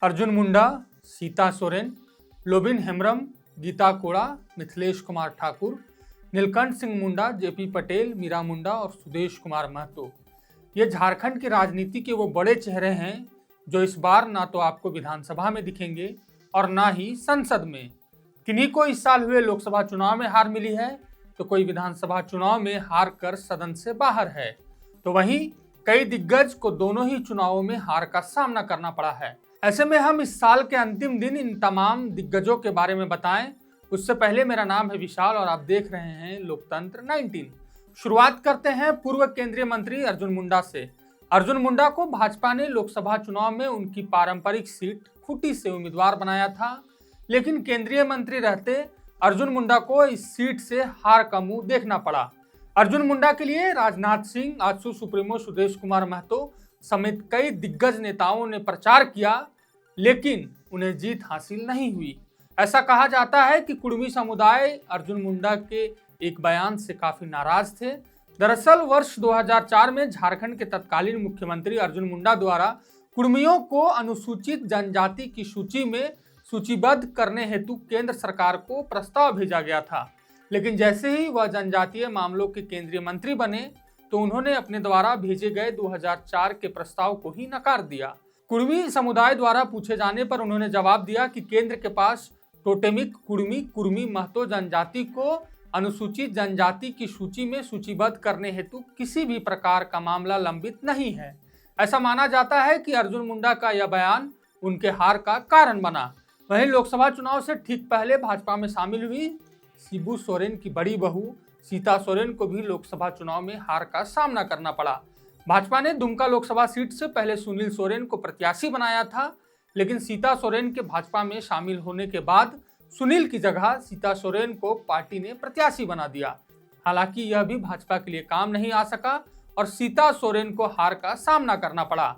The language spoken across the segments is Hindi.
अर्जुन मुंडा, सीता सोरेन, लोबिन हेम्ब्रम, गीता कोड़ा, मिथिलेश कुमार ठाकुर, नीलकंठ सिंह मुंडा, जेपी पटेल, मीरा मुंडा और सुदेश कुमार महतो, ये झारखंड की राजनीति के वो बड़े चेहरे हैं जो इस बार ना तो आपको विधानसभा में दिखेंगे और ना ही संसद में। किन्हीं को इस साल हुए लोकसभा चुनाव में हार मिली है तो कोई विधानसभा चुनाव में हार कर सदन से बाहर है, तो वहीं कई दिग्गज को दोनों ही चुनावों में हार का सामना करना पड़ा है। ऐसे में हम इस साल के अंतिम दिन इन तमाम दिग्गजों के बारे में बताएं, उससे पहले मेरा नाम है विशाल और आप देख रहे हैं लोकतंत्र 19। शुरुआत करते हैं पूर्व केंद्रीय मंत्री अर्जुन मुंडा से। अर्जुन मुंडा को भाजपा ने लोकसभा चुनाव में उनकी पारंपरिक सीट खूंटी से उम्मीदवार बनाया था, लेकिन केंद्रीय मंत्री रहते अर्जुन मुंडा को इस सीट से हार का मुंह देखना पड़ा। अर्जुन मुंडा के लिए राजनाथ सिंह, आजसू सुप्रीमो सुदेश कुमार महतो समेत कई दिग्गज नेताओं ने प्रचार किया, लेकिन उन्हें जीत हासिल नहीं हुई। ऐसा कहा जाता है कि कुर्मी समुदाय अर्जुन मुंडा के एक बयान से काफी नाराज थे। दरअसल वर्ष 2004 में झारखंड के तत्कालीन मुख्यमंत्री अर्जुन मुंडा द्वारा कुर्मियों को अनुसूचित जनजाति की सूची में सूचीबद्ध करने हेतु केंद्र सरकार को प्रस्ताव भेजा गया था, लेकिन जैसे ही वह जनजातीय मामलों के केंद्रीय मंत्री बने तो उन्होंने अपने द्वारा भेजे गए 2004 के प्रस्ताव को ही नकार दिया। कुर्मी समुदाय द्वारा पूछे जाने पर उन्होंने जवाब दिया कि केंद्र के पास टोटेमिक कुर्मी महतो जनजाति को अनुसूचित जनजाति की सूची में सूचीबद्ध करने हेतु किसी भी प्रकार का मामला लंबित नहीं है। ऐसा माना जाता है कि अर्जुन मुंडा का यह बयान उनके हार का कारण बना। वहीं लोकसभा चुनाव से ठीक पहले भाजपा में शामिल हुई शिबू सोरेन की बड़ी बहू सीता सोरेन को भी लोकसभा चुनाव में हार का सामना करना पड़ा। भाजपा ने दुमका लोकसभा सीट से पहले सुनील सोरेन को प्रत्याशी बनाया था, लेकिन सीता सोरेन के भाजपा में शामिल होने के बाद सुनील की जगह सीता सोरेन को पार्टी ने प्रत्याशी बना दिया। हालांकि यह भी भाजपा के लिए काम नहीं आ सका और सीता सोरेन को हार का सामना करना पड़ा।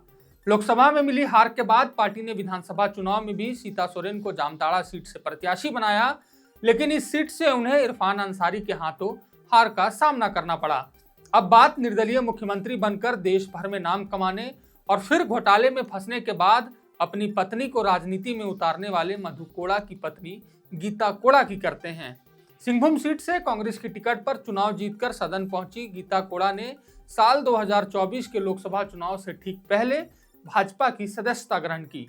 लोकसभा में मिली हार के बाद पार्टी ने विधानसभा चुनाव में भी सीता सोरेन को जामताड़ा सीट से प्रत्याशी बनाया, लेकिन इस सीट से उन्हें इरफान अंसारी के हाथों हार का सामना करना पड़ा। अब बात निर्दलीय मुख्यमंत्री बनकर देश भर में नाम कमाने और फिर घोटाले में फंसने के बाद अपनी पत्नी को राजनीति में उतारने वाले मधु कोड़ा की पत्नी गीता कोड़ा की करते हैं। सिंहभूम सीट से कांग्रेस की टिकट पर चुनाव जीतकर सदन पहुंची गीता कोड़ा ने साल 2024 के लोकसभा चुनाव से ठीक पहले भाजपा की सदस्यता ग्रहण की।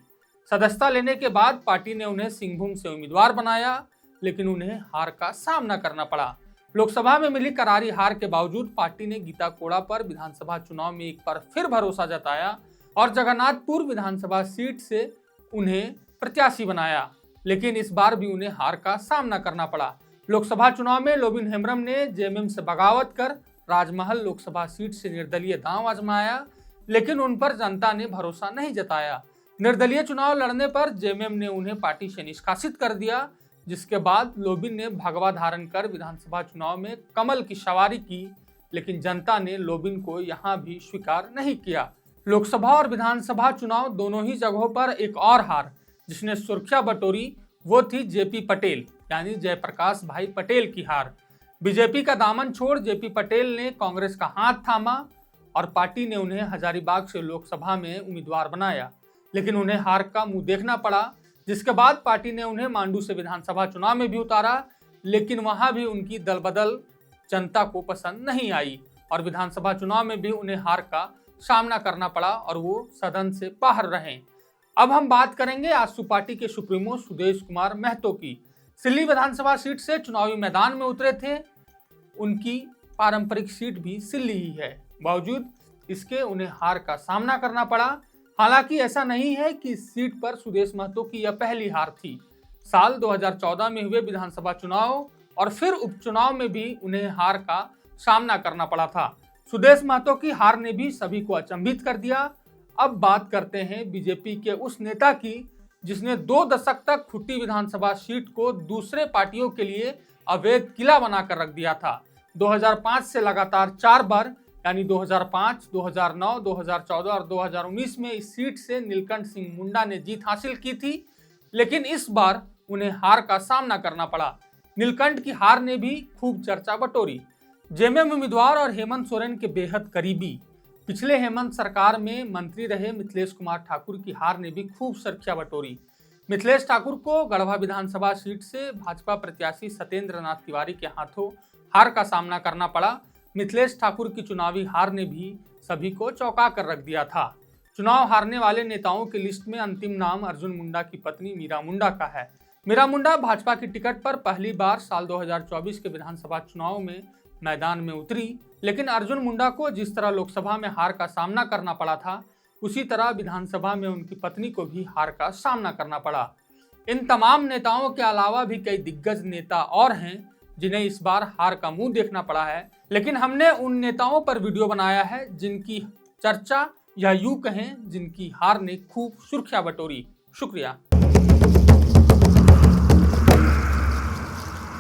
सदस्यता लेने के बाद पार्टी ने उन्हें सिंहभूम से उम्मीदवार बनाया, लेकिन उन्हें हार का सामना करना पड़ा। लोकसभा में मिली करारी हार के बावजूद पार्टी ने गीता कोड़ा पर विधानसभा चुनाव में एक बार फिर भरोसा जताया और जगन्नाथपुर विधानसभा सीट से उन्हें प्रत्याशी बनाया, लेकिन इस बार भी उन्हें हार का सामना करना पड़ा। लोकसभा चुनाव में लोबिन हेम्ब्रम ने जेएमएम से बगावत कर राजमहल लोकसभा सीट से निर्दलीय दांव आजमाया, लेकिन उन पर जनता ने भरोसा नहीं जताया। निर्दलीय चुनाव लड़ने पर जेएमएम ने उन्हें पार्टी से निष्कासित कर दिया, जिसके बाद लोबिन ने भगवा धारण कर विधानसभा चुनाव में कमल की सवारी की, लेकिन जनता ने लोबिन को यहां भी स्वीकार नहीं किया। लोकसभा और विधानसभा चुनाव दोनों ही जगहों पर एक और हार जिसने सुर्खियां बटोरी वो थी जेपी पटेल यानी जयप्रकाश भाई पटेल की हार। बीजेपी का दामन छोड़ जेपी पटेल ने कांग्रेस का हाथ थामा और पार्टी ने उन्हें हजारीबाग से लोकसभा में उम्मीदवार बनाया, लेकिन उन्हें हार का मुंह देखना पड़ा। जिसके बाद पार्टी ने उन्हें मांडू से विधानसभा चुनाव में भी उतारा, लेकिन वहां भी उनकी दलबदल जनता को पसंद नहीं आई और विधानसभा चुनाव में भी उन्हें हार का सामना करना पड़ा और वो सदन से बाहर रहे। अब हम बात करेंगे आजसू पार्टी के सुप्रीमो सुदेश कुमार महतो की। सिल्ली विधानसभा सीट से चुनावी मैदान में उतरे थे। उनकी पारंपरिक सीट भी सिल्ली ही है, बावजूद इसके उन्हें हार का सामना करना पड़ा। हालांकि ऐसा नहीं है कि इस सीट पर सुदेश महतो की यह पहली हार थी। साल 2014 में हुए विधानसभा चुनाव और फिर उपचुनाव में भी उन्हें हार का सामना करना पड़ा था। सुदेश महतो की हार ने भी सभी को अचंभित कर दिया। अब बात करते हैं बीजेपी के उस नेता की जिसने 2 दशक तक खुट्टी विधानसभा सीट को दूसरे पार्टियों के लिए अवैध किला बनाकर रख दिया था। 2005 से लगातार 4 बार यानी 2005, 2009, 2014 और 2019 में इस सीट से नीलकंठ सिंह मुंडा ने जीत हासिल की थी, लेकिन इस बार उन्हें हार का सामना करना पड़ा। नीलकंठ की हार ने भी खूब चर्चा बटोरी। जेएमएम उम्मीदवार और हेमंत सोरेन के बेहद करीबी पिछले हेमंत सरकार में मंत्री रहे मिथिलेश कुमार ठाकुर की हार ने भी खूब सुर्खियां बटोरी। मिथिलेश ठाकुर को गढ़वा विधानसभा सीट से भाजपा प्रत्याशी सत्येंद्र नाथ तिवारी के हाथों हार का सामना करना पड़ा। मिथिलेश ठाकुर की चुनावी हार ने भी सभी को चौंका कर रख दिया था। चुनाव हारने वाले नेताओं की लिस्ट में अंतिम नाम अर्जुन मुंडा की पत्नी मीरा मुंडा का है। मीरा मुंडा भाजपा की टिकट पर पहली बार साल 2024 के विधानसभा चुनाव में मैदान में उतरी, लेकिन अर्जुन मुंडा को जिस तरह लोकसभा में हार का सामना करना पड़ा था, उसी तरह विधानसभा में उनकी पत्नी को भी हार का सामना करना पड़ा। इन तमाम नेताओं के अलावा भी कई दिग्गज नेता और हैं जिन्हें इस बार हार का मुंह देखना पड़ा है, लेकिन हमने उन नेताओं पर वीडियो बनाया है जिनकी चर्चा या यूं कहें जिनकी हार ने खूब सुर्खियां बटोरी। शुक्रिया।